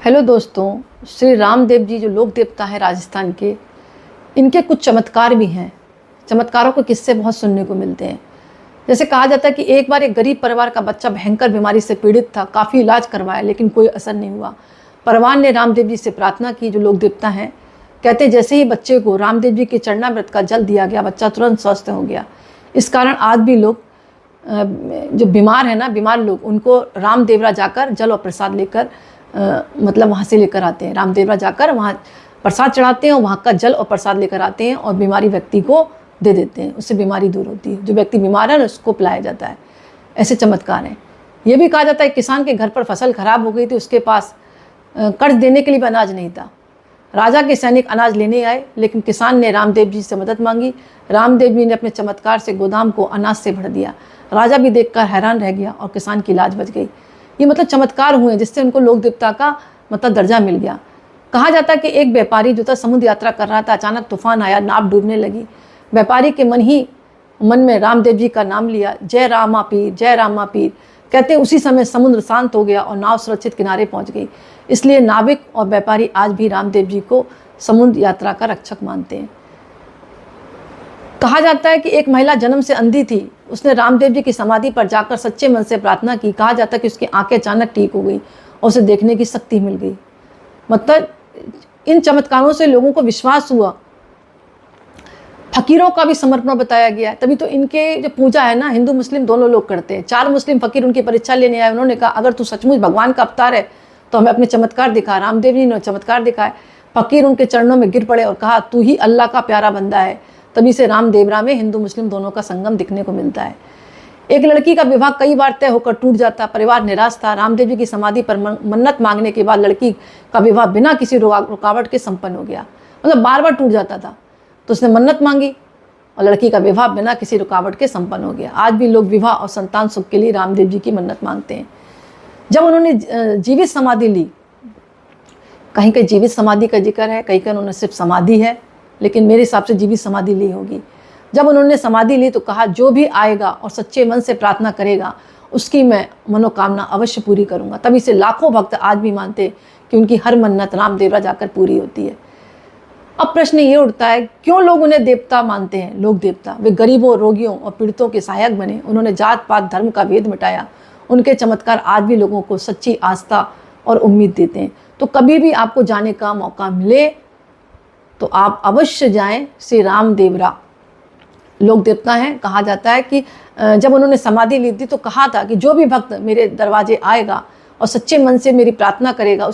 Hello दोस्तों, श्री रामदेव जी जो लोक देवता है राजस्थान के, इनके कुछ चमत्कार भी हैं। चमत्कारों के किस्से बहुत सुनने को मिलते हैं। जैसे कहा जाता है कि एक बार एक गरीब परिवार का बच्चा भयंकर बीमारी से पीड़ित था। काफ़ी इलाज करवाया लेकिन कोई असर नहीं हुआ। परिवार ने रामदेव जी से प्रार्थना की, जो लोक देवता हैं। कहते हैं जैसे ही बच्चे को रामदेव जी के चरणामृत का जल दिया गया, बच्चा तुरंत स्वस्थ हो गया। इस कारण आज भी लोग जो बीमार है ना, बीमार लोग, उनको रामदेवरा जाकर जल और प्रसाद लेकर मतलब वहाँ से लेकर आते हैं। रामदेवरा जाकर वहाँ प्रसाद चढ़ाते हैं और वहाँ का जल और प्रसाद लेकर आते हैं और बीमारी व्यक्ति को दे देते हैं। उससे बीमारी दूर होती है। जो व्यक्ति बीमार है ना, उसको पिलाया जाता है। ऐसे चमत्कार हैं। ये भी कहा जाता है किसान के घर पर फसल खराब हो गई थी, उसके पास कर्ज देने के लिए भी अनाज नहीं था। राजा के सैनिक अनाज लेने आए लेकिन किसान ने रामदेव जी से मदद मांगी। रामदेव जी ने अपने चमत्कार से गोदाम को अनाज से भर दिया। राजा भी देखकर हैरान रह गया और किसान की लाज बच गई। ये मतलब चमत्कार हुए जिससे उनको लोक देवता का मतलब दर्जा मिल गया। कहा जाता है कि एक व्यापारी जो था समुद्र यात्रा कर रहा था, अचानक तूफान आया, नाव डूबने लगी। व्यापारी के मन में रामदेव जी का नाम लिया, जय रामा पीर, जय रामा पीर। कहते हैं उसी समय समुद्र शांत हो गया और नाव सुरक्षित किनारे पहुंच गई। इसलिए नाविक और व्यापारी आज भी रामदेव जी को समुद्र यात्रा का रक्षक मानते हैं। कहा जाता है कि एक महिला जन्म से अंधी थी। उसने रामदेव जी की समाधि पर जाकर सच्चे मन से प्रार्थना की। कहा जाता है कि उसकी आंखें अचानक ठीक हो गई और उसे देखने की शक्ति मिल गई। मतलब इन चमत्कारों से लोगों को विश्वास हुआ। फकीरों का भी समर्पण बताया गया है। तभी तो इनके जो पूजा है ना, हिंदू मुस्लिम दोनों लोग करते हैं। 4 मुस्लिम फकीर उनकी परीक्षा लेने आए। उन्होंने कहा अगर तू सचमुच भगवान का अवतार है तो हमें अपने चमत्कार दिखा। रामदेव जी ने चमत्कार दिखाए। फकीर उनके चरणों में गिर पड़े और कहा तू ही अल्लाह का प्यारा बंदा है। तभी से रामदेवरा में हिंदू मुस्लिम दोनों का संगम दिखने को मिलता है। एक लड़की का विवाह कई बार तय होकर टूट जाता। परिवार निराश था। रामदेव जी की समाधि पर मन्नत मांगने के बाद लड़की का विवाह बिना किसी रुकावट के संपन्न हो गया। मतलब बार बार टूट जाता था तो उसने मन्नत मांगी और लड़की का विवाह बिना किसी रुकावट के संपन्न हो गया। आज भी लोग विवाह और संतान सुख के लिए रामदेव जी की मन्नत मांगते हैं। जब उन्होंने जीवित समाधि ली, कहीं कहीं जीवित समाधि का जिक्र है, कहीं कहीं उन्होंने सिर्फ समाधि है, लेकिन मेरे हिसाब से जीवित समाधि ली होगी। जब उन्होंने समाधि ली तो कहा जो भी आएगा और सच्चे मन से प्रार्थना करेगा उसकी मैं मनोकामना अवश्य पूरी करूंगा। तभी से लाखों भक्त आज भी मानते कि उनकी हर मन्नत रामदेवरा जाकर पूरी होती है। अब प्रश्न ये उठता है क्यों लोग उन्हें देवता मानते हैं, लोक देवता। वे गरीबों, रोगियों और पीड़ितों के सहायक बने। उन्होंने जात पात धर्म का भेद मिटाया। उनके चमत्कार आज भी लोगों को सच्ची आस्था और उम्मीद देते हैं। तो कभी भी आपको जाने का मौका मिले तो आप अवश्य जाएं। श्री रामदेवरा लोक देवता हैं। कहा जाता है कि जब उन्होंने समाधि ली थी तो कहा था कि जो भी भक्त मेरे दरवाजे आएगा और सच्चे मन से मेरी प्रार्थना करेगा